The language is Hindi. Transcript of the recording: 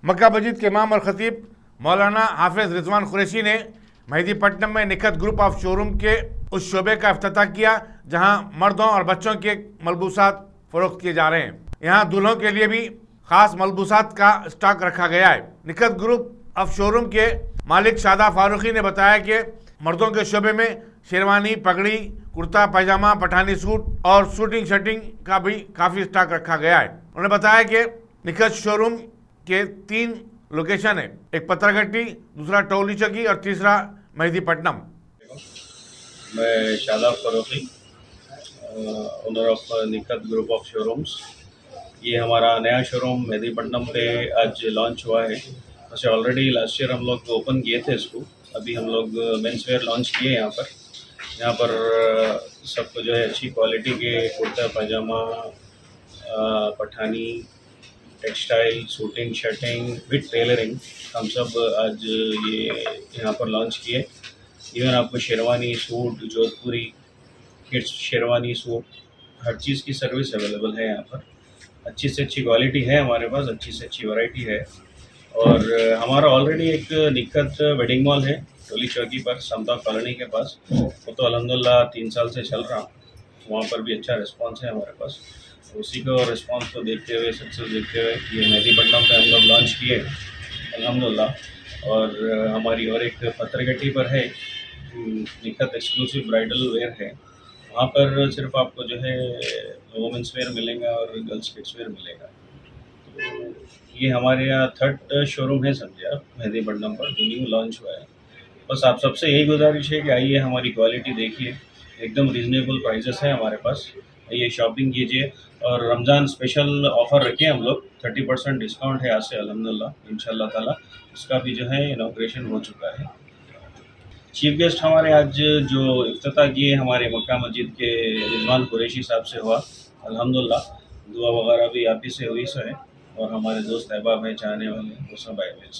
मक्का मस्जिद के इमाम और खतीब मौलाना हाफिज रिजवान कुरैशी ने मेहदीपट्टनम में निखत ग्रुप ऑफ शोरूम के उस शोबे का इफ्तिताह किया जहां मर्दों और बच्चों के मलबूसात फरोख्त किए जा रहे हैं। यहां दूल्हों के लिए भी खास मलबूसात का स्टॉक रखा गया है। निखत ग्रुप ऑफ शोरूम के मालिक शादा फारूकी ने बताया कि मर्दों के शोबे में शेरवानी, पगड़ी, कुर्ता पैजामा, पठानी सूट और शूटिंग शर्टिंग का भी काफ़ी स्टॉक रखा गया है। उन्होंने बताया कि निखत शोरूम के 3 लोकेशन है, एक पत्थरगट्टी, दूसरा टोली चौकी और तीसरा मेहदीपट्टनम। मैं Shada Farooqui, owner of Nikhat group of showrooms. ये हमारा नया शोरूम मेहदीपट्टनम पे आज लॉन्च हुआ है। वैसे ऑलरेडी लास्ट ईयर हम लोग ओपन किए थे इसको। अभी हम लोग मेंस वेयर लॉन्च किए यहाँ पर सबको जो है अच्छी क्वालिटी के kurta pyjama, Pathani, textile, suiting shirting with tailoring हम सब आज ये यहाँ पर लॉन्च किए। इवन आपको शेरवानी सूट, जोधपुरी किड्स शेरवानी सूट, हर चीज़ की सर्विस अवेलेबल है यहाँ पर। अच्छी से अच्छी क्वालिटी है हमारे पास, अच्छी से अच्छी वैरायटी है। और हमारा ऑलरेडी एक निखत वेडिंग मॉल है टोली चौकी पर, समता कॉलोनी के पास। वो तो अल्हम्दुलिल्लाह 3 साल से चल रहा, वहाँ पर भी अच्छा रिस्पांस है हमारे पास। उसी को रिस्पांस को देखते हुए, सक्सेस देखते हुए ये मेहदीपट्टनम पे हम लोग लॉन्च किए अल्हम्दुलिल्लाह। और हमारी और एक पत्थरगट्टी पर है निखत एक्सक्लूसिव ब्राइडल वेयर है। वहाँ पर सिर्फ आपको जो है वुमेंस वेयर मिलेगा और गर्ल्स किड्स वेयर मिलेगा। तो ये हमारे यहाँ 3rd शोरूम है समझे आप, मेहदीपट्टनम पर जो न्यू लॉन्च हुआ है। बस आप सबसे यही गुजारिश है कि आइए हमारी क्वालिटी देखिए, एकदम रीज़नेबल प्राइजेस है हमारे पास। आइए शॉपिंग कीजिए। और रमज़ान स्पेशल ऑफ़र रखे हम लोग, 30% डिस्काउंट है आज से अल्हम्दुलिल्लाह इंशाअल्लाह ताला। उसका भी जो है इनॉग्रेशन हो चुका है। चीफ गेस्ट हमारे आज जो इफ्तिताह किए हमारे मक्का मस्जिद के रिजवान कुरैशी साहब से हुआ अल्हम्दुलिल्लाह। दुआ वगैरह भी आप ही से हुई सो है। और हमारे दोस्त अहबाब हैं, चाहने वाले, वो सब आए हुए हैं।